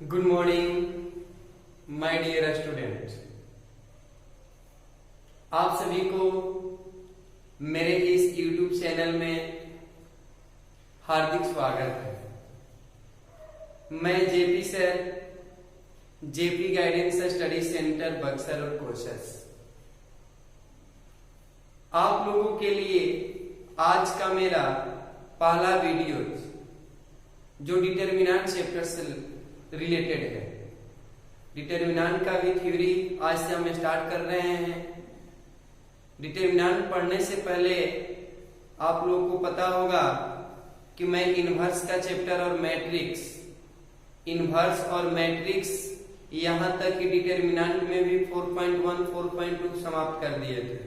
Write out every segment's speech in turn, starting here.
Good morning my dear student. आप सभी को मेरे इस YouTube चैनल में हार्दिक स्वागत है। मैं JP sir, JP guidance study centre Buxar और कोशस, आप लोगों के लिए आज का मेरा पहला वीडियो जो डिटरमिनेंट चैप्टर से रिलेटेड है। डिटरमिनेंट का भी थ्योरी आज से हम स्टार्ट कर रहे हैं। डिटरमिनेंट पढ़ने से पहले आप लोगों को पता होगा कि मैं इनवर्स का चैप्टर और मैट्रिक्स, इनवर्स और मैट्रिक्स यहां तक कि डिटरमिनेंट में भी 4.1, 4.2 समाप्त कर दिए थे।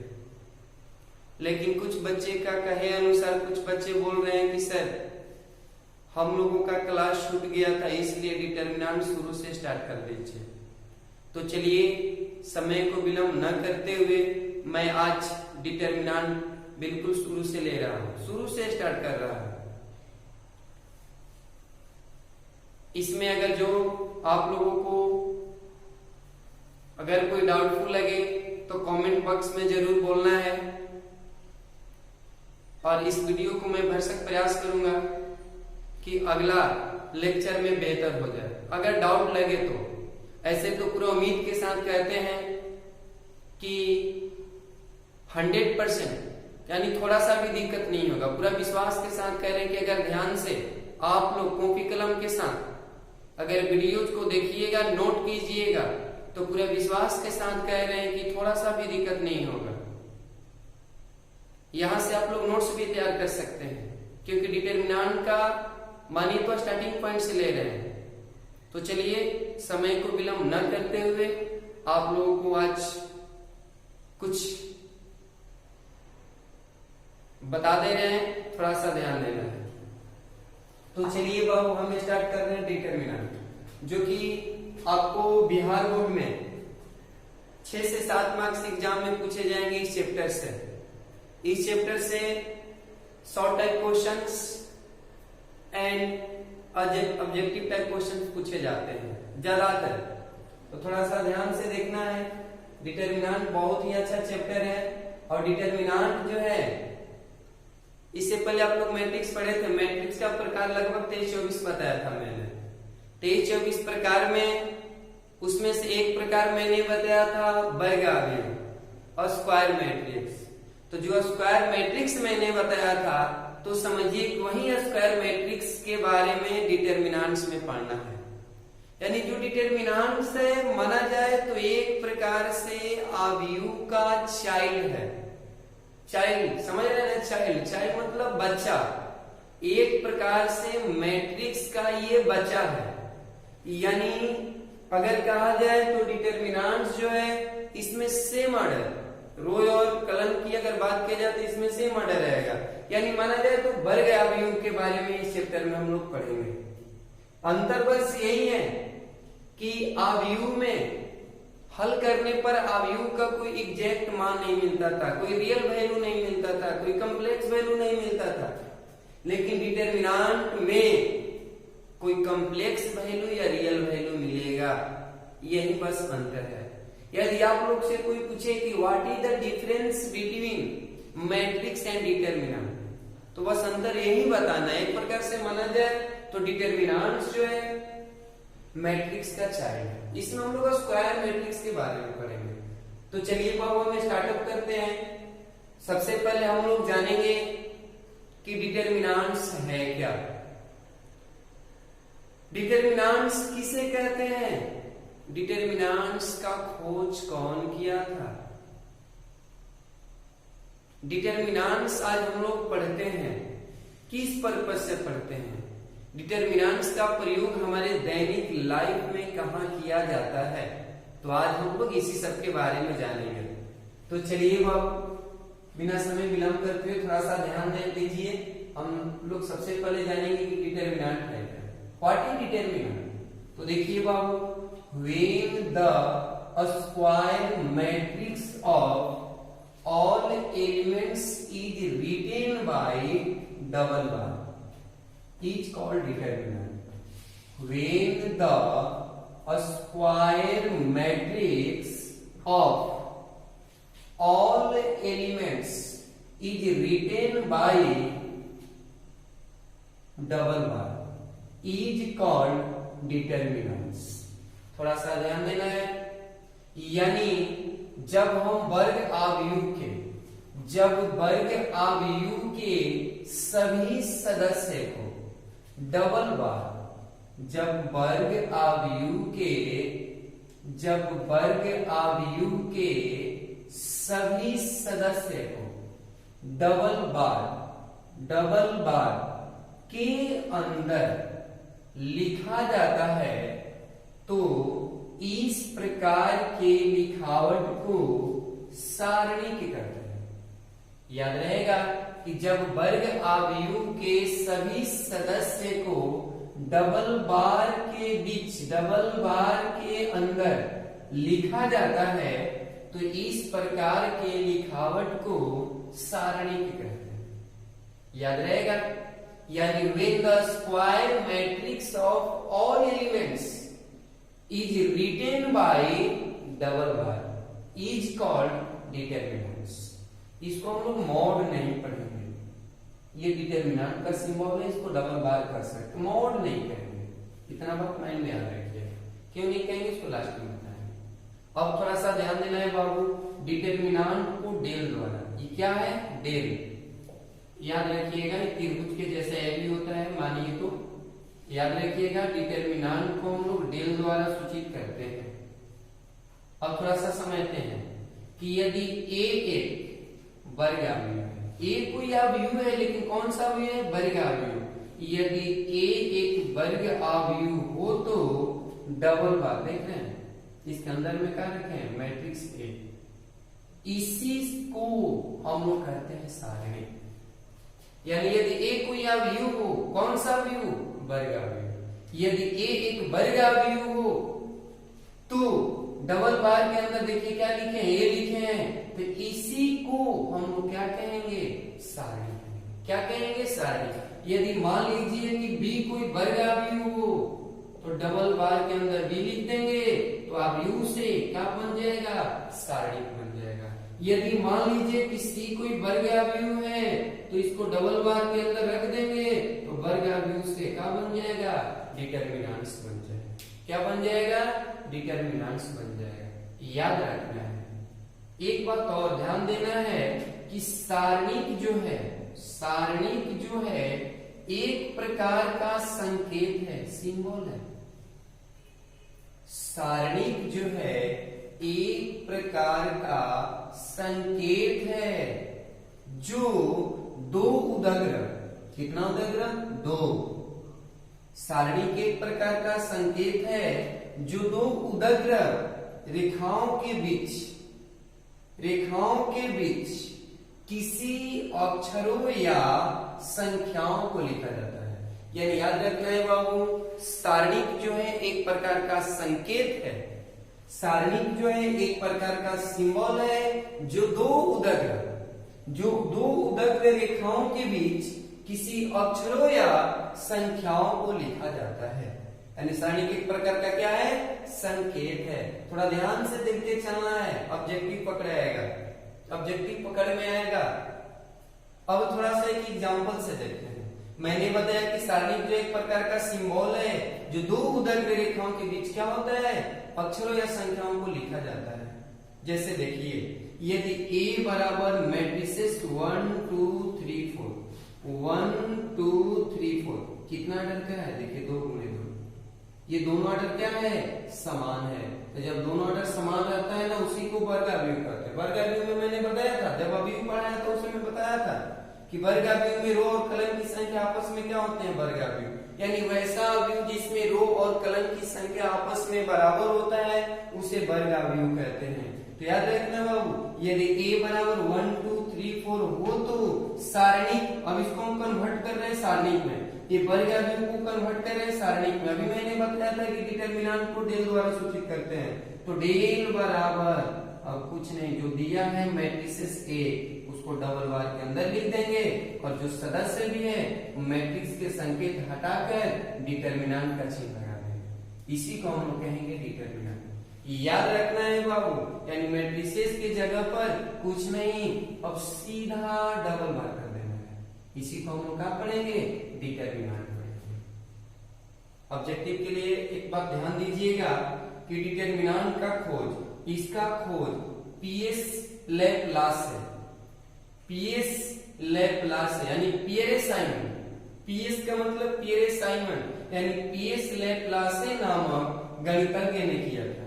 लेकिन कुछ बच्चे का कहे अनुसार कुछ बच्चे बोल रहे हैं कि सर हम लोगों का क्लास छूट गया था, इसलिए डिटरमिनेंट शुरू से स्टार्ट कर दीजिए। तो चलिए समय को विलंब न करते हुए मैं आज डिटरमिनेंट बिल्कुल शुरू से ले रहा हूं, शुरू से स्टार्ट कर रहा हूं। इसमें अगर जो आप लोगों को अगर कोई डाउटफुल लगे तो कमेंट बॉक्स में जरूर बोलना है और इस वीडियो को मैं भरसक प्रयास करूंगा कि अगला लेक्चर में बेहतर हो जाए। अगर डाउट लगे तो ऐसे तो पूरा उम्मीद के साथ कहते हैं कि 100% यानी थोड़ा सा भी दिक्कत नहीं होगा। पूरा विश्वास के साथ कह रहे हैं कि अगर ध्यान से आप लोग कॉपी कलम के साथ अगर वीडियोज को देखिएगा, नोट कीजिएगा, तो पूरे विश्वास के साथ कह रहे हैं कि थोड़ा सा भी दिक्कत नहीं होगा। यहां से आप लोग नोट्स भी तैयार कर सकते हैं, क्योंकि डिटरमिनेंट का मानिए तो स्टार्टिंग पॉइंट से ले रहे हैं। तो चलिए समय को विलंब न करते हुए आप लोगों को आज कुछ बता दे रहे हैं, थोड़ा सा ध्यान देना है। तो चलिए बाबू हम स्टार्ट कर रहे हैं डिटरमिनेंट, जो कि आपको बिहार बोर्ड में 6 से 7 मार्क्स एग्जाम में पूछे जाएंगे इस चैप्टर से। इस चैप्टर से short type questions and objective type question पूछे जाते हैं ज्यादातर। तो थोड़ा सा ध्यान से देखना है। डिटरमिनेंट बहुत ही अच्छा चैप्टर है और डिटरमिनेंट जो है, इससे पहले आप लोग मैट्रिक्स पढ़े थे। मैट्रिक्स का प्रकार लगभग 23-24 बताया था मैंने। 23-24 प्रकार में उसमें से एक प्रकार मैंने बताया था वर्ग और स्क्वायर मैट्रिक्स। तो जो स्क्वायर मैट्रिक्स मैंने बताया था, तो समझिए कि वही स्क्वायर मैट्रिक्स के बारे में डिटरमिनेंट्स में पढ़ना है। यानी जो डिटरमिनेंट से माना जाए तो एक प्रकार से अवयव का चाइल्ड है। चाइल्ड समझ रहे हैं? चाइल्ड मतलब बच्चा। एक प्रकार से मैट्रिक्स का ये बच्चा है। यानी अगर कहा जाए तो डिटरमिनेंट्स जो है इसमें सेम ऑर्डर, रो और कलम की अगर बात की जाए तो इसमें सेम ऑर्डर रहेगा। यानी माना जाए तो वर्ग अवयव के बारे में इस चैप्टर में हम लोग पढ़ेंगे। अंतर बस यही है कि अवयव में हल करने पर अवयव का कोई एग्जैक्ट मान नहीं मिलता था, कोई रियल वैल्यू नहीं मिलता था, कोई कॉम्प्लेक्स वैल्यू नहीं मिलता था। लेकिन डिटरमिनेंट में कोई कॉम्प्लेक्स वैल्यू या रियल वैल्यू मिलेगा। यही बस अंतर है। यदि आप लोग से कोई पूछे कि what is the difference between matrix and determinant, तो बस अंतर यही बताना है। एक प्रकार से माना जाए तो डिटरमिनेंट्स जो है मैट्रिक्स का चाइल्ड है। इसमें हम लोग स्क्वायर मैट्रिक्स के बारे में पढ़ेंगे। तो चलिए बाबू हम स्टार्टअप करते हैं। सबसे पहले हम लोग जानेंगे कि डिटरमिनेंट्स है क्या। डिटरमिनेंट्स किसे कहते हैं? डिटरमिनेंट्स का खोज कौन किया था? डिटरमिनेंट्स आज हम लोग पढ़ते हैं, किस पर्पस से पढ़ते हैं? डिटरमिनेंट्स का प्रयोग हमारे दैनिक लाइफ में कहाँ किया जाता है? तो आज हम लोग इसी सब के बारे में जानेंगे। तो चलिए बाबू बिना समय विलंब करते हुए थोड़ा सा ध्यान दे दीजिए। हम लोग सबसे पहले जानेंगे कि डिटरमिनेंट है क्या। What is determinant? तो देखिए बाबू, when the square matrix of all elements is written by double bar is called determinant. When the square matrix of all elements is written by double bar is called determinants। थोड़ा सा ध्यान देना है, यानी जब वर्ग आव्यूह के सभी सदस्य को डबल बार, जब वर्ग आव्यूह के सभी सदस्य को डबल बार के अंदर लिखा जाता है तो इस प्रकार के लिखावट को सारणिक कहते हैं। याद रहेगा कि जब वर्ग आव्यूह के सभी सदस्य को डबल बार के अंदर लिखा जाता है तो इस प्रकार के लिखावट को सारणिक कहते हैं। याद रहेगा, यानी when the square matrix of all elements is written by double bar is called determinants। इसको हम लोग मॉड नहीं पढ़ेंगे, ये डिटरमिनेंट का सिंबल है, इसको डबल बार कर सकते, मॉड नहीं करेंगे, इतना बात माइंड में याद रखिए। क्यों नहीं कहेंगे इसको लास्ट में बताएंगे। अब थोड़ा सा ध्यान देना है बाबू, डिटरमिनेंट को डेल द्वारा, ये क्या है डेल, याद रखिएगा त्रिभुज के जैसे ए भी होता है मानिए तो, याद रखिएगा डिटरमिनेंट को हम लोग डेल द्वारा सूचित करते हैं। अब थोड़ा सा समझते हैं कि यदि ए एक वर्ग आव्यूह है, ए कोई आव्यूह है लेकिन कौन सा आव्यूह है, वर्ग आव्यूह, यदि ए एक वर्ग आव्यूह हो तो डबल बार, देख रहे हैं इसके अंदर में क्या रखे हैं मैट्रिक्स ए, इसी को हम लोग कहते हैं सारणी। यानी यदि ए कोई आव्यूह हो, कौन सा आव्यूह, वर्ग आव्यूह, यदि ए एक वर्ग आव्यूह हो तो डबल बार के अंदर देखिए क्या लिखे हैं, ए लिखे हैं, तो इसी को हम लोग क्या कहेंगे, सारणी। क्या कहेंगे, सारणी। यदि मान लीजिए कि बी कोई वर्ग आव्यूह हो तो डबल बार के अंदर बी लिख देंगे तो आव्यूह से क्या बन जाएगा, सारणी बन जाएगा। यदि मान लीजिए कि सी कोई वर्ग आव्यूह है तो इसको डबल बार के अंदर रख देंगे तो वर्ग आव्यूह से क्या बन जाएगा, डिटरमिनेंट्स बन जाएगा। क्या बन जाएगा, डिटरमिनेंट्स बन जाएगा। याद रखना है, एक बात और ध्यान देना है कि सारणिक जो है एक प्रकार का संकेत है, सिंबल है। सारणिक जो है एक प्रकार का संकेत है जो दो उदग्र, कितना उदग्र, दो, सारणिक एक प्रकार का संकेत है जो दो उदग्र रेखाओं के बीच किसी अक्षरों या संख्याओं को लिखा जाता है। यानी याद रखना है बाबू, सारणिक जो है एक प्रकार का संकेत है, सारणिक जो है एक प्रकार का सिंबल है जो दो उदग्र रेखाओं के बीच किसी अक्षरों या संख्याओं को लिखा जाता है। यानी सारणिक एक प्रकार का क्या है, संकेत है। थोड़ा ध्यान से देखते चलना है, ऑब्जेक्टिव पकड़ाएगा, ऑब्जेक्टिव पकड़ में आएगा। अब थोड़ा सा एक एग्जांपल से देखते हैं। मैंने बताया कि सारणिक जो एक प्रकार का सिंबल है जो दो उदग्र रेखाओं के बीच क्या होता है, अक्षरों या संख्याओं को लिखा जाता है। जैसे देखिए, यदि A बराबर मैट्रिसेस 1 2 3 4, 1 2 3 4 कितना ऑर्डर क्या है, देखिए 2 गुणे 2, ये दोनों ऑर्डर क्या है, समान है। तो जब दोनों ऑर्डर समान रहता है ना, उसी को वर्ग आव्यूह कहते हैं। वर्ग आव्यूह में मैंने बताया था, जब आव्यूह पढ़ाया था उसमें बताया था कि वर्ग आव्यूह में रो और कलम की संख्या आपस में क्या होते हैं, वर्ग आव्यूह। यानी वैसा आव्यूह जिसमें रो और कलम की संख्या आपस में बराबर होता है उसे वर्ग आव्यूह कहते हैं। तो याद रखना बाबू, यदि A बराबर 1 2 3 4 हो तो सारणिक, अब इसको हम कन्वर्ट कर रहे हैं सारणिक में, ये वर्ग आव्यूह को कन्वर्ट कर रहे हैं सारणिक में। अभी मैंने बताया था कि डिटरमिनेंट को डेल द्वारा सूचित करते हैं। तो डेल बराबर, अब कुछ नहीं, जो दिया है मैट्रिसेस A उसको डबल बार के अंदर लिख देंगे और जो सदस्य भी है मैट्रिक्स के संकेत हटाकर डिटरमिनेंट का चिन्ह लगा देंगे। इसी को हम लोग कहेंगे डिटरमिनेंट। याद रखना है बाबू, यानी मैट्रिसेस की जगह पर कुछ नहीं, अब सीधा डबल मार्क कर देना है। इसी को हम लोग क्या पढ़ेंगे, डिटरमिनेंट पढ़ेंगे। ऑब्जेक्टिव के लिए एक बात ध्यान दीजिएगा कि डिटरमिनेंट का खोज, इसका खोज पीएस लैप्लास है, पीएस लैप्लास है, यानी पियरे साइमन। पीएस का मतलब पियरे साइमन, यानी पीएस लैप्लासे नामक गणितज्ञ ने किया था।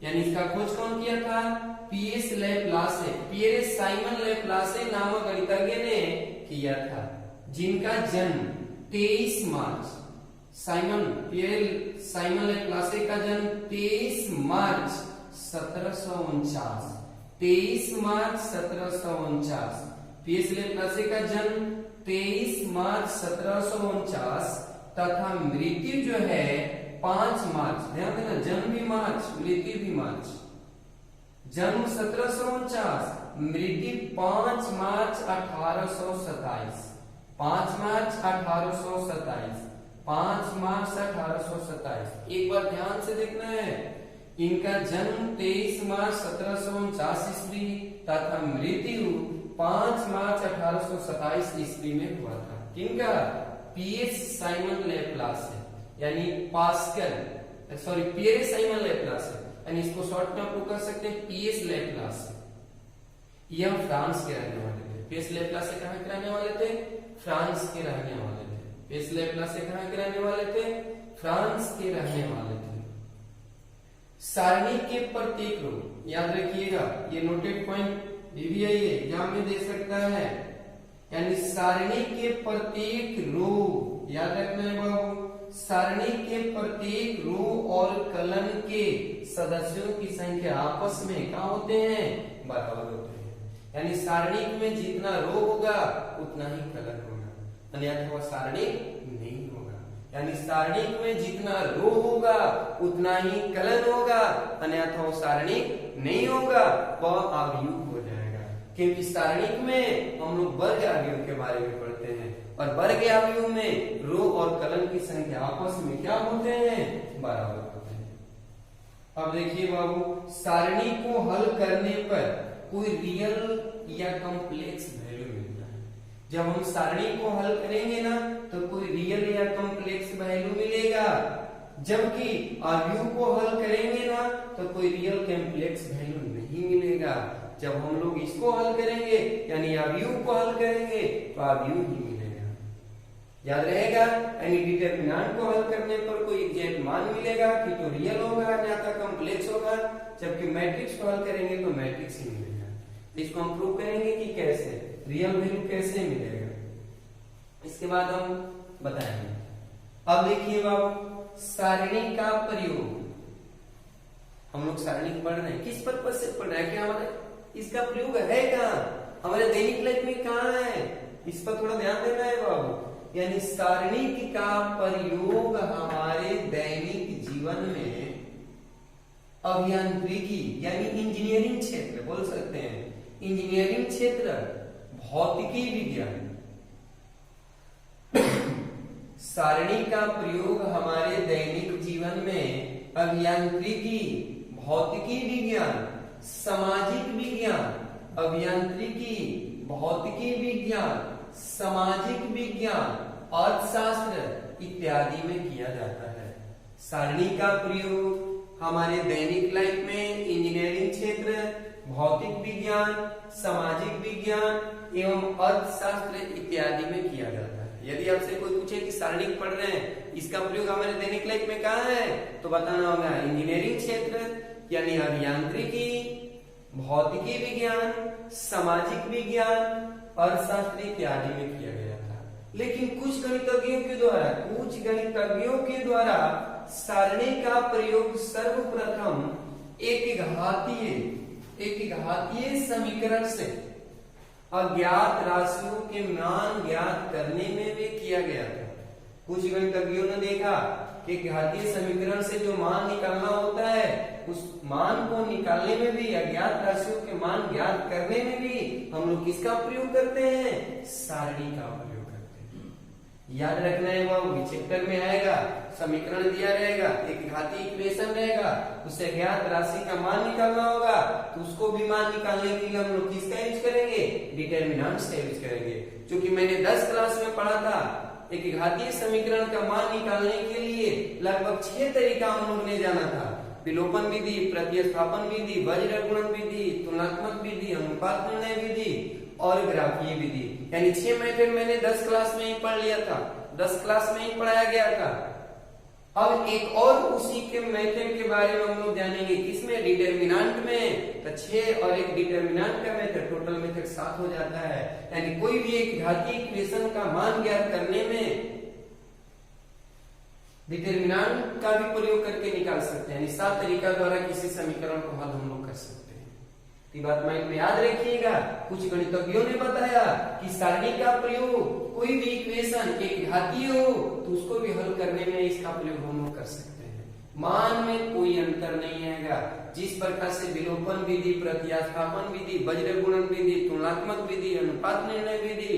यानी इसका खोज कौन किया था, पीएस लैप्लासे, पियरे साइमन लैप्लासे नामक गणितज्ञ ने किया था, जिनका जन्म 23 मार्च, पियरे साइमन लैप्लासे का जन्म 23 मार्च 1749, 23 मार्च 1749। पीएस लैप्लासे का जन्म 23 मार्च 1749 तथा मृत्यु जो है 5 मार्च, ध्यान देना, जन्म भी मार्च, मृत्यु भी मार्च। जन्म 1749, मृत्यु 5 मार्च 1827, 5 मार्च 1827, 5 मार्च 1827। एक बार ध्यान से देखना है, इनका जन्म 23 मार्च 1749 ईस्वी तथा मृत्यु 5 मार्च 1827 ईस्वी में हुआ था। किनका, पीएस साइमन लैप्लास है, यानी pascal, sorry Pierre Simon Laplace है, यानी इसको शॉर्ट में आप लोग कर सकते हैं पीएस लैप्लास। यह फ्रांस के रहने वाले थे। पीएस लैप्लास से कहां के रहने वाले थे, फ्रांस के रहने वाले थे। पीएस लैप्लास से कहां के रहने वाले थे, फ्रांस के रहने वाले थे। सारणी के प्रत्येक रो, याद रखिएगा, ये नोटेड पॉइंट डीवीआई एग्जाम में दे सकता है, यानी सारणी के प्रत्येक रो, याद रखना है बाबू, सारणी के प्रत्येक रो और कलन के सदस्यों की संख्या आपस में क्या होते हैं, बराबर होते हैं। यानी सारणी में जितना रो होगा उतना ही कलन होगा, अन्यथा वह सारणी नहीं होगा। यानी सारणी में जितना रो होगा उतना ही कलन होगा, अन्यथा वो सारणी नहीं होगा, वह अवयव हो जाएगा। क्योंकि सारणी में हम लोग वर्ग अवयव के बारे में पढ़ते हैं, और वर्ग अवयव में रो और कलन की संख्या आपस में क्या होते हैं, बराबर होते हैं। अब देखिए बाबू, सारणी को हल करने पर कोई रियल या कॉम्प्लेक्स वैल्यू मिलता है। जब हम सारणी को हल करेंगे ना तो कोई रियल या कॉम्प्लेक्स वैल्यू मिलेगा, जबकि अवयव को हल करेंगे ना तो कोई रियल कॉम्प्लेक्स वैल्यू नहीं मिलेगा। जब हम लोग इसको हल करेंगे यानी अवयव को हल करेंगे तो अवयव ही मिलेगा, याद रहेगा। यानी डिटरमिनेंट को हल करने पर कोई एग्जैक्ट मान मिलेगा कि तो रियल होगा या तो कॉम्प्लेक्स होगा, जबकि मैट्रिक्स को हल करेंगे तो मैट्रिक्स ही मिलेगा। इसको हम प्रूव करेंगे कि कैसे रियल वैल्यू कैसे मिलेगा, इसके बाद हम बताएंगे। अब देखिए बाबू, सारणी का प्रयोग, हम लोग सारणी पढ़ रहे हैं, किस पर्पज से पढ़ रहे हैं, क्या हमारे इसका प्रयोग है कहाँ, हमारे दैनिक लाइफ में कहाँ है, इस पर थोड़ा ध्यान देना है बाबू। यानी सारणी का प्रयोग हमारे दैनिक जीवन में अभियांत्रिकी यानी इंजीनियरिंग क्षेत्र बोल सकते हैं, इंजीनियरिंग क्षेत्र, भौतिकी विज्ञान। सारणी का प्रयोग हमारे दैनिक जीवन में अभियांत्रिकी, भौतिकी विज्ञान, सामाजिक विज्ञान, अभियांत्रिकी, भौतिकी विज्ञान, सामाजिक विज्ञान, अर्थशास्त्र इत्यादि में किया जाता है। सारणी का प्रयोग हमारे दैनिक लाइफ में इंजीनियरिंग क्षेत्र, भौतिक विज्ञान, सामाजिक विज्ञान एवं अर्थशास्त्र इत्यादि में किया जाता है। यदि आपसे कोई पूछे कि सारणी पढ़ रहे हैं, इसका प्रयोग हमारे दैनिक लाइफ में कहाँ है, तो बताना होगा इंजीनियरिंग क्षेत्र यानी अभियांत्रिकी, भौतिकी विज्ञान, सामाजिक विज्ञान, अर्थशास्त्र इत्यादि में किया गया था। लेकिन कुछ गणितज्ञों के द्वारा सारणी का प्रयोग सर्वप्रथम एक घातीय समीकरण से अज्ञात राशियों के मान ज्ञात करने में भी किया गया था। कुछ गणितज्ञों ने देखा कि घातीय समीकरण से जो मान निकालना होता है उस मान को निकालने में भी, अज्ञात राशियों के मान ज्ञात करने में भी हम लोग किसका प्रयोग करते हैं, सारणी का प्रयोग करते हैं। याद रखना है बाबू, चैप्टर में आएगा, समीकरण दिया रहेगा, एक घातीय इक्वेशन रहेगा, उससे ज्ञात राशि का मान निकालना होगा, तो उसको भी मान निकालने के लिए हम लोग किसका यूज करेंगे, डिटर्मिनेंट्स का यूज करेंगे। जो कि मैंने 10 क्लास में पढ़ा था, एक घातीय समीकरण का मान निकालने के लिए लगभग 6 तरीका हम लोग ने जाना था। विलोपन विधि, प्रतिस्थापन विधि, वज्र गुणन विधि, तुलनात्मक विधि, अनुपात निर्णय विधि और ग्राफीय विधि, यानी 6 मेथड मैंने 10 क्लास में ही पढ़ लिया था, 10 क्लास में ही पढ़ाया गया था। अब एक और उसी के मेथड के बारे में हम लोग जानेंगे, किसमें, डिटर्मिनेंट में। तो 6 और एक डिटर्मिनेंट का मेथड, टोटल मेथड 7 हो जाता है। यानी कोई भी एक घातीय इक्वेशन का मान ज्ञात करने में डिटर्मिनेंट का भी प्रयोग करके निकाल सकते हैं, यानी 7 तरीका द्वारा किसी समीकरण को हल हम लोग कर सकते हैं। ये बात माइंड में याद रखिएगा। कुछ गणितज्ञों ने बताया कि सारणी का प्रयोग कोई भी इक्वेशन एक घातीय हो तो उसको भी हल करने में इसका प्रयोग हम लोग कर सकते हैं। मान में कोई अंतर नहीं आएगा। जिस प्रकार से विलोपन विधि, प्रतिस्थापन विधि, वज्र गुणन विधि, तुलनात्मक विधि, अनुपात निर्णय विधि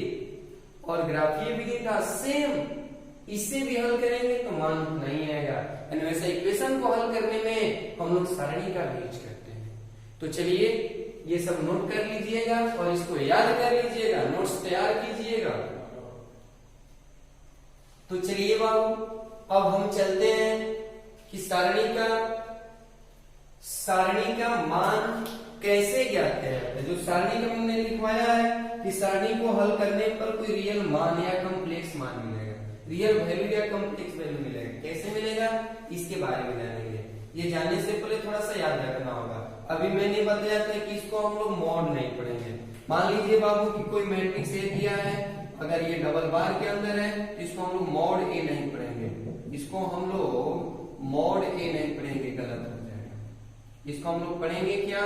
और ग्राफीय विधि था, सेम इससे भी हल करेंगे तो मान नहीं आएगा। यानी वैसे इक्वेशन को हल करने में हम लोग सारणी का भी यूज करते हैं। तो चलिए ये सब नोट कर लीजिएगा और इसको याद कर लीजिएगा, नोट्स तैयार कीजिएगा। तो चलिए बाबू अब हम चलते हैं कि सारणी का मान कैसे ज्ञात करें। जो सारणी का हमने लिखवाया है कि सारणी को हल करने पर कोई रियल मान या कॉम्प्लेक्स मान मिलेगा, रियल वैल्यू या कॉम्प्लेक्स वैल्यू मिलेगा, कैसे मिलेगा इसके बारे में जानेंगे। ये जानने से पहले थोड़ा सा याद रखना होगा। अभी मैंने बताया था कि इसको हम लोग मॉड नहीं पढ़ेंगे। मान लीजिए बाबू कि कोई मैट्रिक्स ए दिया है, अगर ये डबल बार के अंदर है तो इसको हम लोग मॉड ए नहीं पढ़ेंगे, इसको हम लोग मॉड ए नहीं पढ़ेंगे, गलत हो जाएगा। इसको हम लोग पढ़ेंगे क्या,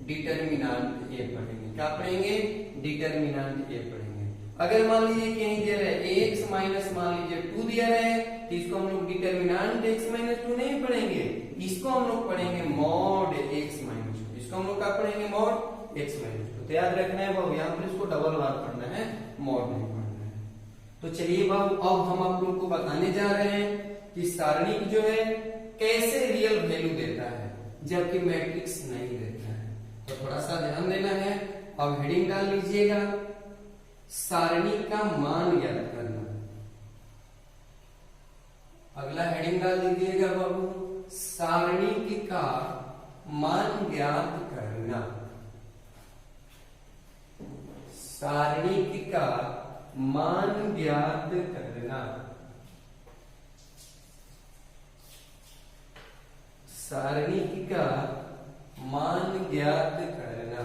डिटर्मिनेंट ए पढ़ेंगे। क्या पढ़ेंगे, डिटर्मिनेंट ए पढ़ेंगे। अगर मान लीजिए कहीं दे रहा है x माइनस मान लीजिए 2 दिया है तो इसको हम लोग डिटर्मिनेंट x माइनस 2 नहीं पढ़ेंगे, इसको हम लोग पढ़ेंगे मॉड x माइनस 2। इसको हम लोग क्या पढ़ेंगे, मॉड x माइनस 2। तो याद रखना है बाबू, यहाँ पर इसको डबल बार पढ़ना है, मॉड नहीं पढ़ना है। तो चलिए बाबू अब हम आप लोग को बताने जा रहे हैं कि सारणी जो है कैसे रियल वैल्यू देता है जबकि मैट्रिक्स नहीं देता है। तो थोड़ा सा ध्यान देना है। अब हेडिंग डाल लीजिएगा, सारणी का मान ज्ञात करना। अगला हेडिंग डाल दीजिएगा बाबू, सारणी का मान ज्ञात करना। सारणी का मान ज्ञात करना। सारणी का मान ज्ञात करना।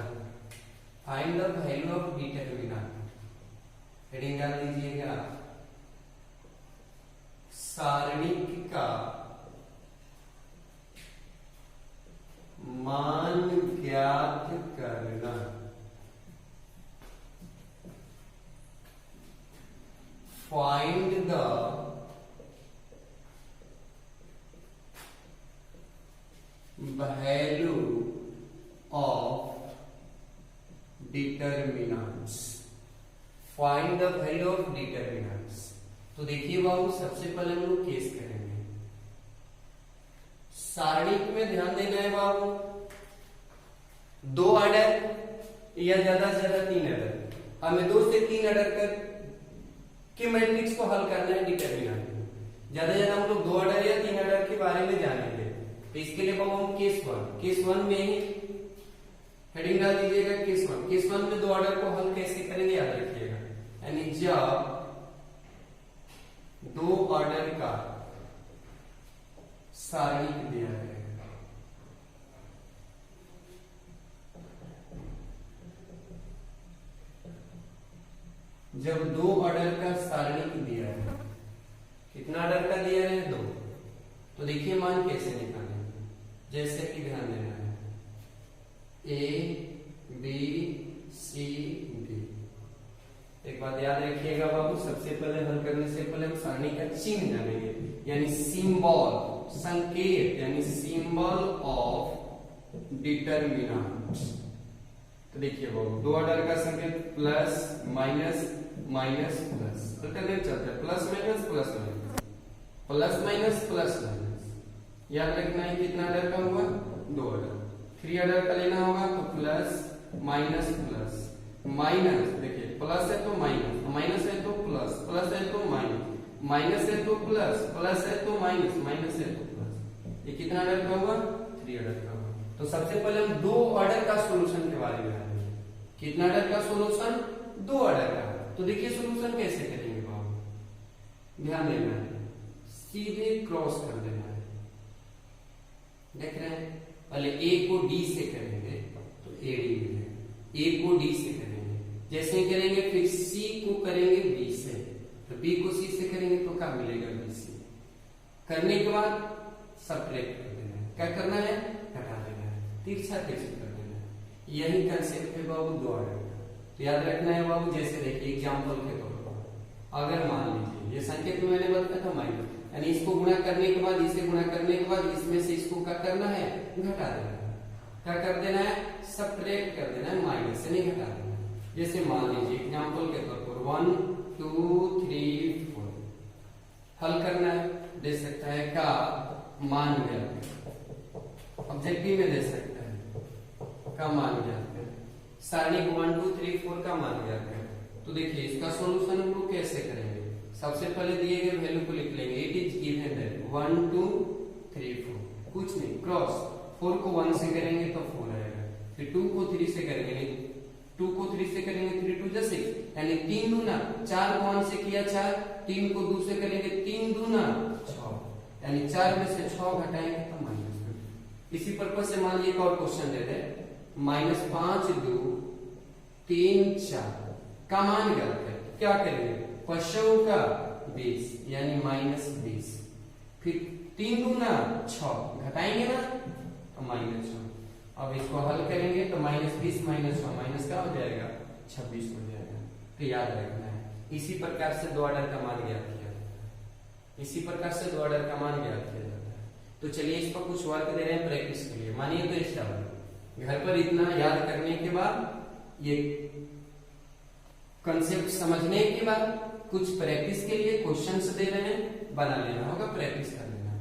Find the value of determinant. Heading डाल दीजिएगा, सारणी का मान ज्ञात करना। Find the value of determinants. Find the value of determinants. तो देखिए बाबू सबसे पहले हम लोग केस करेंगे। सारणी में ध्यान देना है बाबू, 2 ऑर्डर या ज्यादा से ज्यादा 3 ऑर्डर, हमें 2 से 3 ऑर्डर कर के मैट्रिक्स को हल करना है डिटर्मिनेंट में। ज्यादा ज्यादा हम लोग 2 ऑर्डर या 3 ऑर्डर के बारे में जानेंगे। तो इसके लिए बाबू हम केस 1 में ही हेडिंग डाल दीजिएगा, केस 1 में 2 ऑर्डर को हल कैसे करेंगे याद रखिएगा। यानी जब 2 ऑर्डर का सारणी दिया रहेगा, जब 2 ऑर्डर का सारणी दिया है, कितना ऑर्डर का दिया है 2, तो देखिए मान कैसे निकालेंगे। जैसे कि ध्यान देना है, ए बी सी डी। एक बात याद रखिएगा बाबू, सबसे पहले हल करने से पहले हम सारणी का चिन्ह जानेंगे, यानी सिंबल, संकेत, यानी सिंबल ऑफ डिटर्मिनेंट। तो देखिए बाबू 2 ऑर्डर का संकेत plus minus minus plus, alternate चलता है, plus minus plus minus, plus minus plus minus. याद रखना है कितना ऑर्डर का हुआ, 2 ऑर्डर। 3 ऑर्डर का लेना होगा तो प्लस माइनस प्लस माइनस, देखिए प्लस है तो माइनस, माइनस है तो प्लस, प्लस है तो माइनस, माइनस है तो प्लस, प्लस है तो माइनस, माइनस है तो प्लस। ये कितना ऑर्डर का हुआ, 3 ऑर्डर का हुआ। तो सबसे पहले हम 2 ऑर्डर का सॉल्यूशन के बारे में जानेंगे। कितना ऑर्डर का सॉल्यूशन, 2 ऑर्डर का। तो देखिए सॉल्यूशन कैसे करेंगे बाबू, ध्यान देना है, सीधे क्रॉस कर देना है। देख रहे हैं, पहले ए को डी से करेंगे तो ए डी मिलेगा, ए को डी से करेंगे, जैसे ही करेंगे फिर सी को करेंगे बी से, तो बी को सी से करेंगे तो क्या मिलेगा, बी सी। करने के बाद सबट्रैक्ट कर देना है, क्या करना है, घटा देना है, तिरछा तिरछा कर देना है। यही कंसेप्ट है बाबू 2 ऑर्डर का। तो याद रखना है बाबू, जैसे देखिए एग्जांपल के तौर पर, अगर मान लीजिए ये संकेत में मैंने बताया था माइनस, यानी इसको गुणा करने के बाद इसे गुणा करने के बाद इसमें से इसको क्या करना है, घटा देना है। क्या कर देना है, सबट्रैक्ट कर देना है, माइनस से नहीं घटा देना है। जैसे मान लीजिए एग्जांपल के तौर पर 1 2 3 4 हल करना है, दे सकता है का मान ज्ञात, ऑब्जेक्टिव में दे सकता है का मान ज्ञात है, सारणी 1 2 3 4 का मान ज्ञात है। तो देखिए इसका सॉल्यूशन हम लोग कैसे करेंगे, सबसे पहले दिए गए वैल्यू को लिख लेंगे, इट इज गिवन दैट 1 2 3 4, कुछ नहीं क्रॉस, 4 को 1 से करेंगे तो 4 आएगा, फिर 2 को 3 से करेंगे, 2 को 3 से करेंगे 3 2 जा 6, यानी 3 दूना 4 को 1 से किया 4, 3 को 2 से करेंगे 3 दूना 6, यानी 4 में से 6 घटाएंगे तो माइनस। इसी पर्पज से मान लीजिए एक और क्वेश्चन दे दे, -5 2 3 4 का मान ज्ञात है, क्या करेंगे, 5 का 20 यानी -20, फिर 3 दूना 6 घटाएंगे ना तो -6। अब इसको हल करेंगे तो -20 -6 माइनस का हो जाएगा 26 हो जाएगा। तो याद रखना है, इसी प्रकार से 2 ऑर्डर का मान ज्ञात किया जाता है, इसी प्रकार से 2 ऑर्डर का मान ज्ञात किया जाता है। तो चलिए इस पर कुछ वर्क दे रहे हैं प्रैक्टिस के लिए, मानिए तो इस घर पर इतना याद करने के बाद, ये कंसेप्ट समझने के बाद कुछ प्रैक्टिस के लिए क्वेश्चंस दे रहे हैं, बना लेना होगा, प्रैक्टिस कर लेना,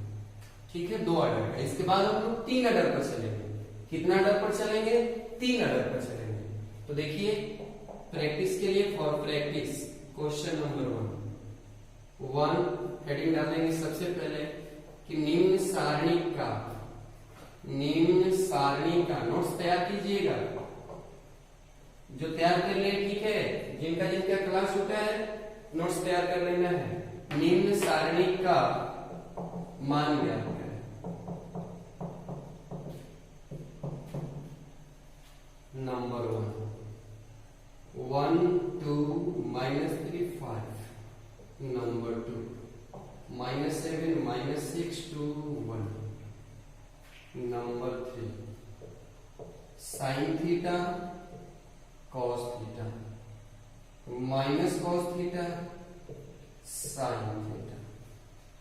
ठीक है। 2 ऑर्डर का, इसके बाद हम लोग 3 ऑर्डर पर चलेंगे। कितना ऑर्डर पर चलेंगे, 3 ऑर्डर पर चलेंगे। तो देखिए प्रैक्टिस के लिए, for practice question number 1 heading डालेंगे सबसे पहले कि निम्न सारणी का नोट्स तैयार कीजिएगा, जो तैयार कर लिए ठीक है, जिनका क्लास होता है नोट्स तैयार कर लेना है। निम्न सारणी का मान ज्ञात करें, number 1 2 -3 5, number 2 -7 -6 2 1, number 3 sin theta cos theta minus cos theta sin theta,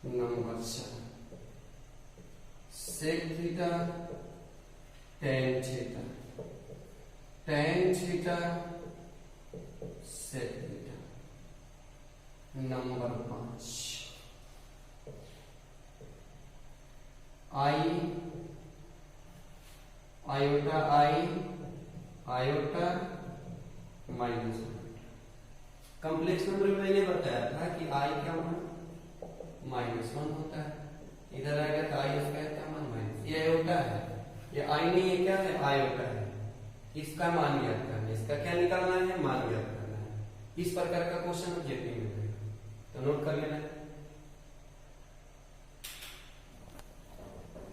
number 4 sec theta tan theta sec theta, number 5 iota minus. Complex number में मैंने बताया था कि आई का मान -1 होता है, इधर आएगा तो आई स्क्वायर का मान माइनस, ये आयोटा है, ये आई नहीं है, क्या है, आयोटा है। इसका मान ज्ञात करना है, इसका क्या निकालना है, मान ज्ञात करना है। इस प्रकार का क्वेश्चन ऑब्जेक्टिव में मिलेगा, तो नोट कर लेना है।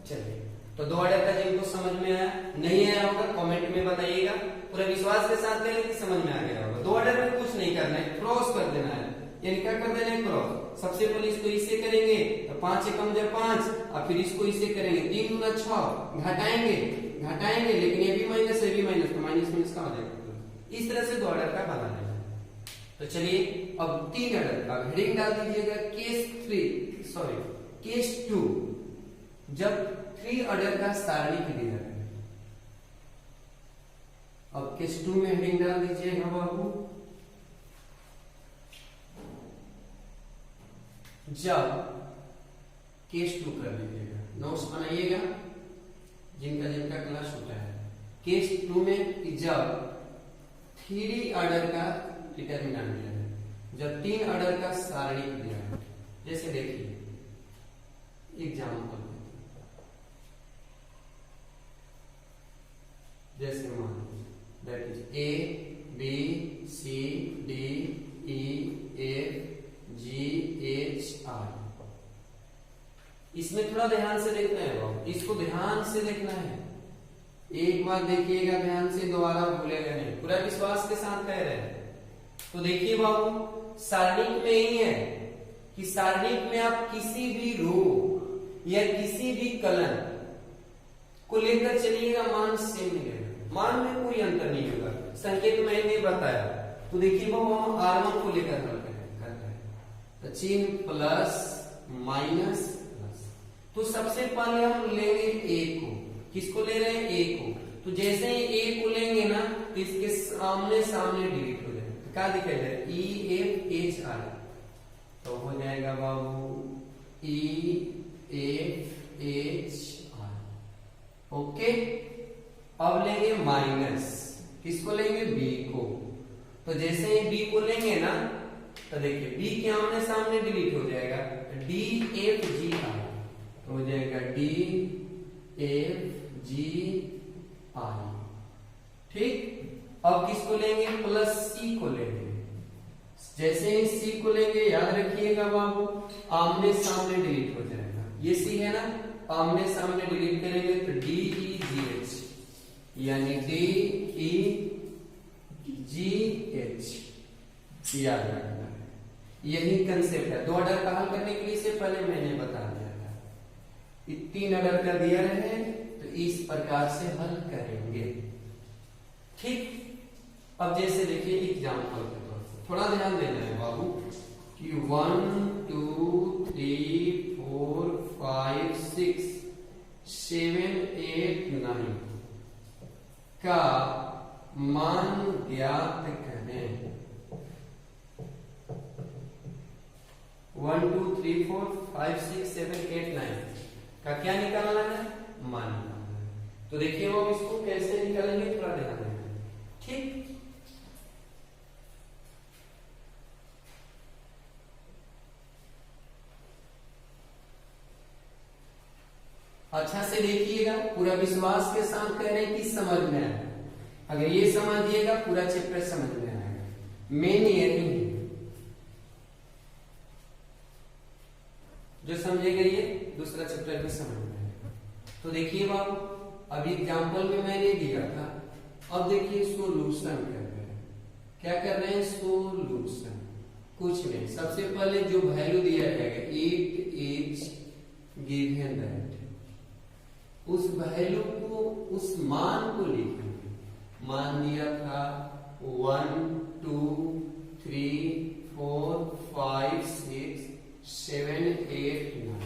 चलिए, तो 2 ऑर्डर का जिनको समझ में आया, नहीं आया होगा कमेंट में बताइएगा, पूरे विश्वास के साथ कहें कि समझ में आ गया होगा। 2 ऑर्डर में कुछ नहीं करना है, क्रॉस कर देना है, यानी क्या कर देना है, क्रॉस। सबसे पहले इसको इससे करेंगे तो 5 एकम 5, और फिर इसको इससे करेंगे 3 दूना 6, घटाएंगे, लेकिन ये भी माइनस है, भी माइनस, तो माइनस माइनस का हो जाएगा। इस तरह से 2 ऑर्डर का बना लेना है। तो चलिए अब 3 ऑर्डर का हेडिंग डाल दीजिएगा, केस 2, जब 3 ऑर्डर का सारणी क्लियर है। अब केस 2 में हेडिंग डाल दीजिएगा बाबू जब केस 2 कर लीजिएगा, नोट्स बनाइएगा जिनका जिनका क्लास होता है। केस 2 में कि जब 3 ऑर्डर का डिटरमिनेंट दिया है, जब 3 ऑर्डर का सारणिक दिया है। जैसे देखिए एग्जाम्पल, जैसे मान that is A B C D E F G H R. इसमें थोड़ा ध्यान से देखना है बाबू, इसको ध्यान से देखना है। एक बार देखिएगा ध्यान से, दोबारा भूलेगा नहीं, पूरा विश्वास के साथ कह रहे हैं। तो देखिए बाबू, सारणिक में ही है कि सारणिक में आप किसी भी रो या किसी भी कलन को लेकर चलिएगा, मान सेम मिलेगा, मान में कोई अंतर नहीं होगा। संकेत मैंने बताया। तो देखिए बाबू, हम R1 को लेकर हल कर रहे हैं, तो चिन्ह प्लस माइनस प्लस। तो सबसे पहले हम लेंगे ए को। किसको ले रहे हैं? ए को। तो जैसे ही ए को लेंगे ना, तो इसके सामने सामने डिलीट हो जाएगा। तो क्या दिखाई दे रहा है? E F H R. तो हो जाएगा बाबू E F H R. Okay, अब लेंगे माइनस। किसको लेंगे? बी को। तो जैसे ही बी को लेंगे ना, तो देखिए बी के आमने सामने डिलीट हो जाएगा, डी एफ जी आर। तो हो जाएगा डी एफ जी आर। ठीक, अब किसको लेंगे? प्लस सी को लेंगे। जैसे ही सी को लेंगे, याद रखिएगा बाबू, आमने सामने डिलीट हो जाएगा। ये सी है ना, आमने सामने डिलीट करेंगे तो डी ई जी एच, यानी डी ई जी एच। याद रखना है, यही कंसेप्ट है। 2 ऑर्डर का हल करने के लिए से पहले मैंने बता दिया था। 3 ऑर्डर का दिया रहे तो इस प्रकार से हल करेंगे। ठीक, अब जैसे देखिए एग्जाम्पल के तौर पर थोड़ा ध्यान देना है बाबू कि 1 2 3 4 5 6 7 8 9 का मान ज्ञात करें। 1 2 3 4 5 6 7 8 9 का क्या निकालना है? मान निकालना है। तो देखिए वो इसको कैसे निकालेंगे, थोड़ा ध्यान देना। ठीक, अच्छा से देखिएगा, पूरा विश्वास के साथ कह रहे हैं कि समझ में आए। अगर ये समझ दिएगा, पूरा चैप्टर समझ में आएगा। मेन यही है, जो समझेगा ये दूसरा चैप्टर भी समझ में आएगा। तो देखिए बाबू, अभी एग्जाम्पल में मैंने दिया था, अब देखिए सोल्यूशन कर रहे हैं। क्या कर रहे हैं? सोल्यूशन। कुछ नहीं, सबसे पहले जो वैल्यू दिया जाएगा, इट इज गिवन दैट, उस वैल्यू को, उस मान को लिखेंगे। मान दिया था 1 2 3 4 5 6 7 8 9,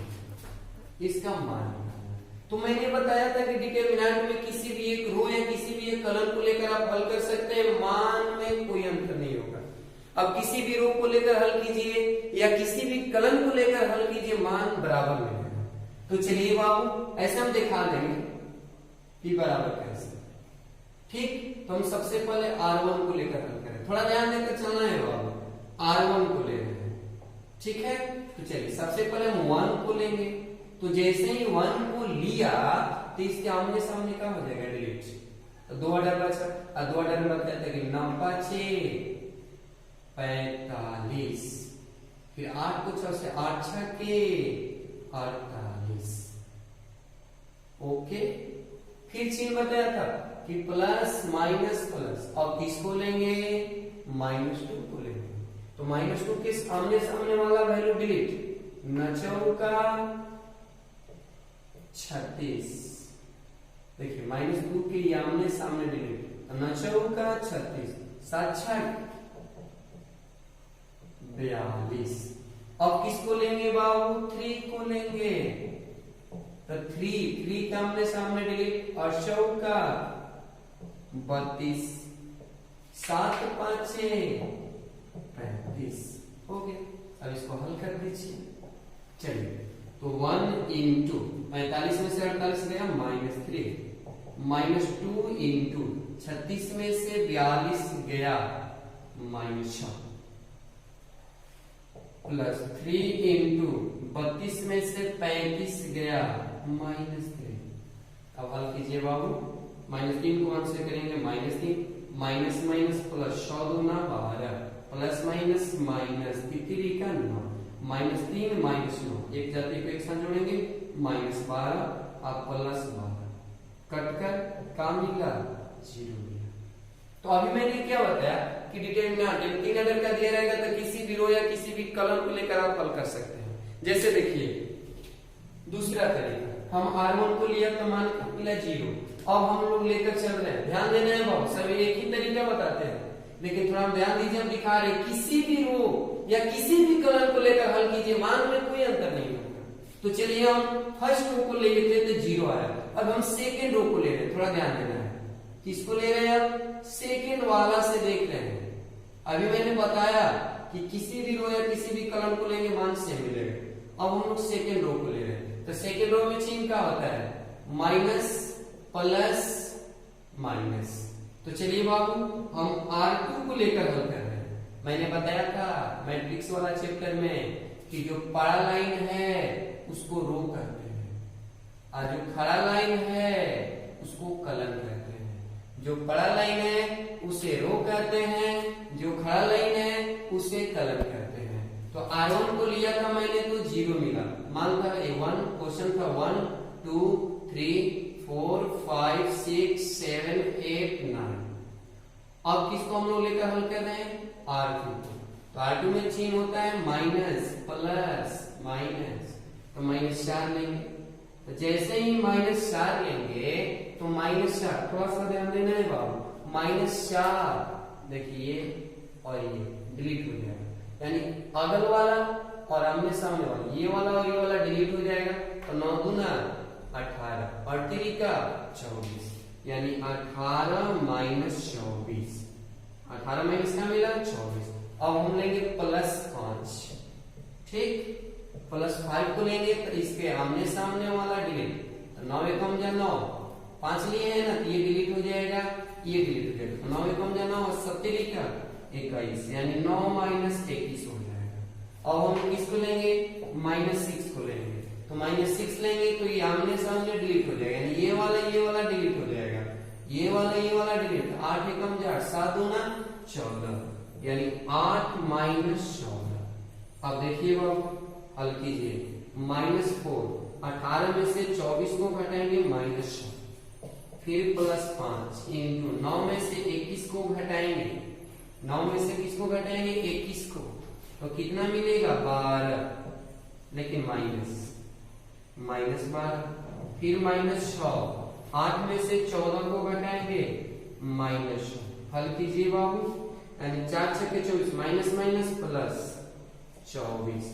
इसका मान। तो मैंने बताया था कि डिटरमिनेंट में किसी भी एक रो या किसी भी एक कॉलम को लेकर आप हल कर सकते हैं, मान में कोई अंतर नहीं होगा। अब किसी भी रो को लेकर हल कीजिए या किसी भी कॉलम को लेकर हल कीजिए, मान बराबर मिलेगा। तो चलिए बाबू, ऐसे हम दिखा देंगे कि बराबर कैसे। ठीक, तो हम सबसे पहले R1 को लेकर हल करें। थोड़ा ध्यान देकर चलना है बाबू, R1 को ले रहे हैं। ठीक है, तो चलिए सबसे पहले हम 1 को लेंगे। तो जैसे ही 1 को लिया, तो इसके आमने सामने क्या हो जाएगा? डिलीट। तो 2 ऑर्डर बचा, 2 ऑर्डर में बताते हैं कि 9 5 45, फिर 8 को 6 से 8 6 के 48। ओके, फिर चिन्ह बताया था कि प्लस माइनस प्लस। अब किसको लेंगे? -2 को लेंगे। तो -2 के आमने सामने वाला वैल्यू डिलीट। 9 का 36, देखिए -2 के आमने सामने डिलीट। 9 का 36, 7 6 42। अब किसको लेंगे बाबू? 3 को लेंगे। तो 3 का आमने सामने डिलीट। 8 का 32, 7 5 35। हो गया। अब इसको हल कर दीजिए। चलिए तो 1 इंटू 45 में से 48 गया -3, -2 इंटू 36 में से 42 गया -6, +3 इंटू 32 में से 35 गया -3। अब हल कीजिए बाबू, -3 को 1 से करेंगे -3, माइनस माइनस प्लस 100 दूना 12, प्लस माइनस माइनस 3 का 9, -3 -9 एक जाति को एक साथ जोड़ेंगे -12 अब +12 कट कर काम मिला 0 मिला। तो अभी मैंने क्या बताया कि डिटरमिनेंट 3 अगर का दिया रहेगा तो किसी भी रो या किसी भी कॉलम को लेकर आप हल कर सकते हैं। जैसे देखिए दूसरा तरीका, हम R1 को लिया तो मान मिला 0, अब हम लोग लेकर चल रहे हैं, ध्यान देना है बहुत, सभी एक ही तरीका बताते हैं लेकिन थोड़ा ध्यान दीजिए, हम दिखा रहे किसी भी रो या किसी भी कलर को लेकर हल कीजिए, मान में कोई अंतर नहीं होगा। तो चलिए हम फर्स्ट रो को ले लेते थे, 0 आया, अब हम सेकेंड रो को ले रहे हैं, थोड़ा ध्यान देना है, किसको ले रहे हैं आप, सेकेंड वाला से देख रहे हैं। अभी मैंने बताया कि किसी भी रो या किसी भी कलम को लेंगे मान से मिलेगा, अब हम लोग सेकेंड रो को ले रहे हैं, तो सेकेंड रो में चिन्ह क्या होता है, माइनस प्लस माइनस। तो चलिए बाबू हम R2 को लेकर हल कर रहे हैं। मैंने बताया था मैट्रिक्स वाला चैप्टर में कि जो बड़ा लाइन है उसको रो कहते हैं और जो खड़ा लाइन है उसको कलम कहते हैं। जो बड़ा लाइन है उसे रो कहते हैं, जो खड़ा लाइन है उसे कलम कहते हैं। तो R1 को लिया था मैंने तो 0 मिला, मान था A1, क्वेश्चन था 1 2 3 4 5 6 7 8 9। अब किसको हम लोग लेकर हल कर रहे हैं, R2। तो R2 में चिन्ह होता है माइनस प्लस माइनस, तो -4 लेंगे। तो जैसे ही -4 लेंगे तो -4, थोड़ा सा ध्यान देना है बाबू, -4 देखिए और ये डिलीट हो जाएगा, यानी अगल वाला और आमने सामने वाला, ये वाला और ये वाला डिलीट हो जाएगा। तो 9 दूना 18 और 3 का 24, यानी 18 माइनस 24, 18 माइनस का मिला 24। अब हम लेंगे +5, ठीक, +5 को लेंगे तो इसके आमने सामने वाला डिलीट, तो 9 एकम जा 9, 5 लिए है ना, ये डिलीट हो जाएगा, ये डिलीट हो जाएगा, तो 9 एकम जा 9 70 का 21, यानी 9 माइनस 21 हो जाएगा। अब हम किसको लेंगे, -6 को लेंगे, तो -6 लेंगे तो ये आमने सामने डिलीट हो जाएगा, यानी ये वाला डिलीट हो जाएगा, ये वाला डिलीट, 8 एकम जा 7 दूना 14, यानी 8 माइनस 14। अब देखिए बाबू हल कीजिए, -4, 18 में से 24 को घटाएंगे -6, फिर +5 इंटू 9 में से 21 को घटाएंगे, 9 में से किसको घटाएंगे 21 को, तो कितना मिलेगा 12, लेकिन -12, फिर -6, 8 में से 14 को घटाएंगे -6, हल कीजिए बाबू, यानी 4 छक्के 24, माइनस माइनस प्लस 24,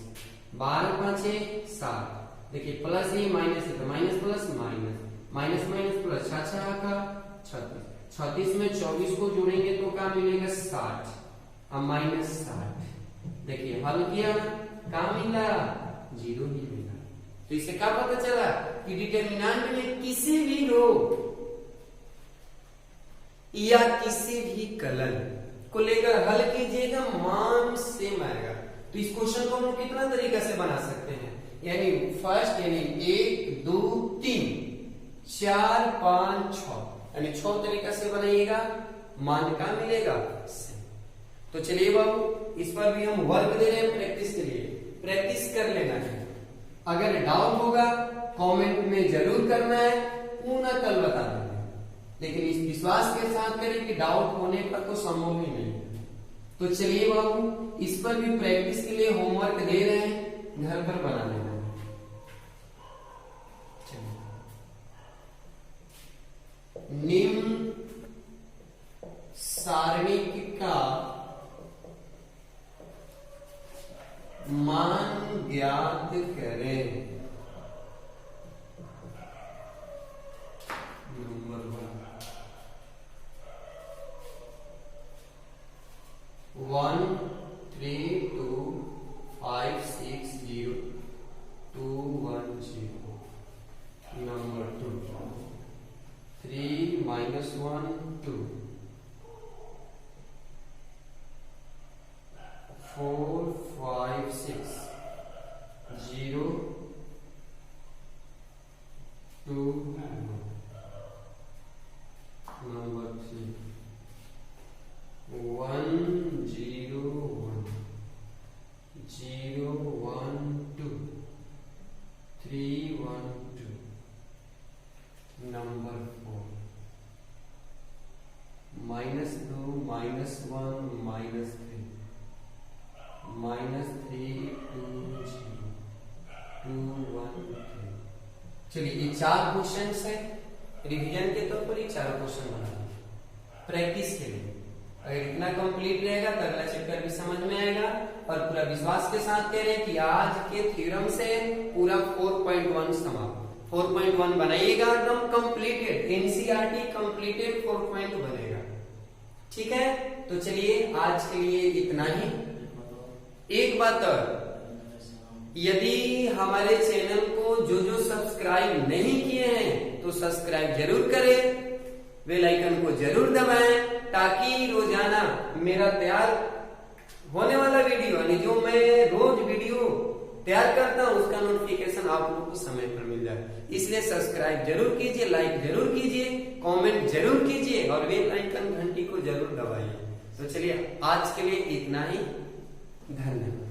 12 5 7, देखिए प्लस ये माइनस है तो minus plus minus, minus minus plus, 6 का 36, 36 में 24 को जोड़ेंगे तो क्या मिलेगा 60, अब -60, देखिए हल किया क्या मिला 0 ही मिला। तो इससे क्या पता चला कि डिटरमिनेंट में किसी भी रो या किसी भी कलर को लेकर हल कीजिएगा मान सेम आएगा। तो इस क्वेश्चन को हम लोग कितना तरीका से बना सकते हैं, यानी फर्स्ट यानी 1 2 3 4 5 6, यानी 6 तरीका से बनाइएगा, मान का मिलेगा सेम। तो चलिए बाबू इस पर भी हम वर्क दे रहे हैं प्रैक्टिस के लिए, प्रैक्टिस कर लेना है। अगर डाउट होगा कमेंट में जरूर करना है, पूर्ण कल बता देना, लेकिन इस विश्वास के साथ करें कि डाउट होने का तो संभव ही नहीं। तो चलिए बाबू इस पर भी प्रैक्टिस के लिए होमवर्क दे रहे हैं, घर पर बना लेना। निम्न सारणिक का मान ज्ञात करें। Number 1 3 2 5 6 0 210 number 2 3 minus 1 2 4 5 6 0 2 number 3 1 0 1 0 1 2 3 1 2 number 4 minus 2 minus 1 minus 3 minus 3 2 0 2 1 3। चलिए ये 4 क्वेश्चन है, रिवीजन के तौर पर ये 4 क्वेश्चन बना प्रैक्टिस के लिए। अगर इतना कंप्लीट रहेगा तो अगला चैप्टर भी समझ में आएगा। और पूरा विश्वास के साथ कह रहे हैं कि आज के थ्योरम से पूरा 4.1 समाप्त। 4.1 बनाइएगा एकदम कंप्लीटेड, एनसीईआरटी कंप्लीटेड 4.1 बनेगा। ठीक है, तो चलिए आज के लिए इतना ही। एक बात और, यदि हमारे चैनल को जो जो सब्सक्राइब नहीं किए हैं तो सब्सक्राइब जरूर करें, बेल आइकन को जरूर दबाएं, ताकि रोजाना मेरा तैयार होने वाला वीडियो यानी जो मैं रोज वीडियो तैयार करता हूं उसका नोटिफिकेशन आप लोगों को समय पर मिल जाए। इसलिए सब्सक्राइब जरूर कीजिए, लाइक जरूर कीजिए, कमेंट जरूर कीजिए और बेल आइकन घंटी को जरूर दबाइए। तो चलिए आज के लिए इतना ही, धन्यवाद।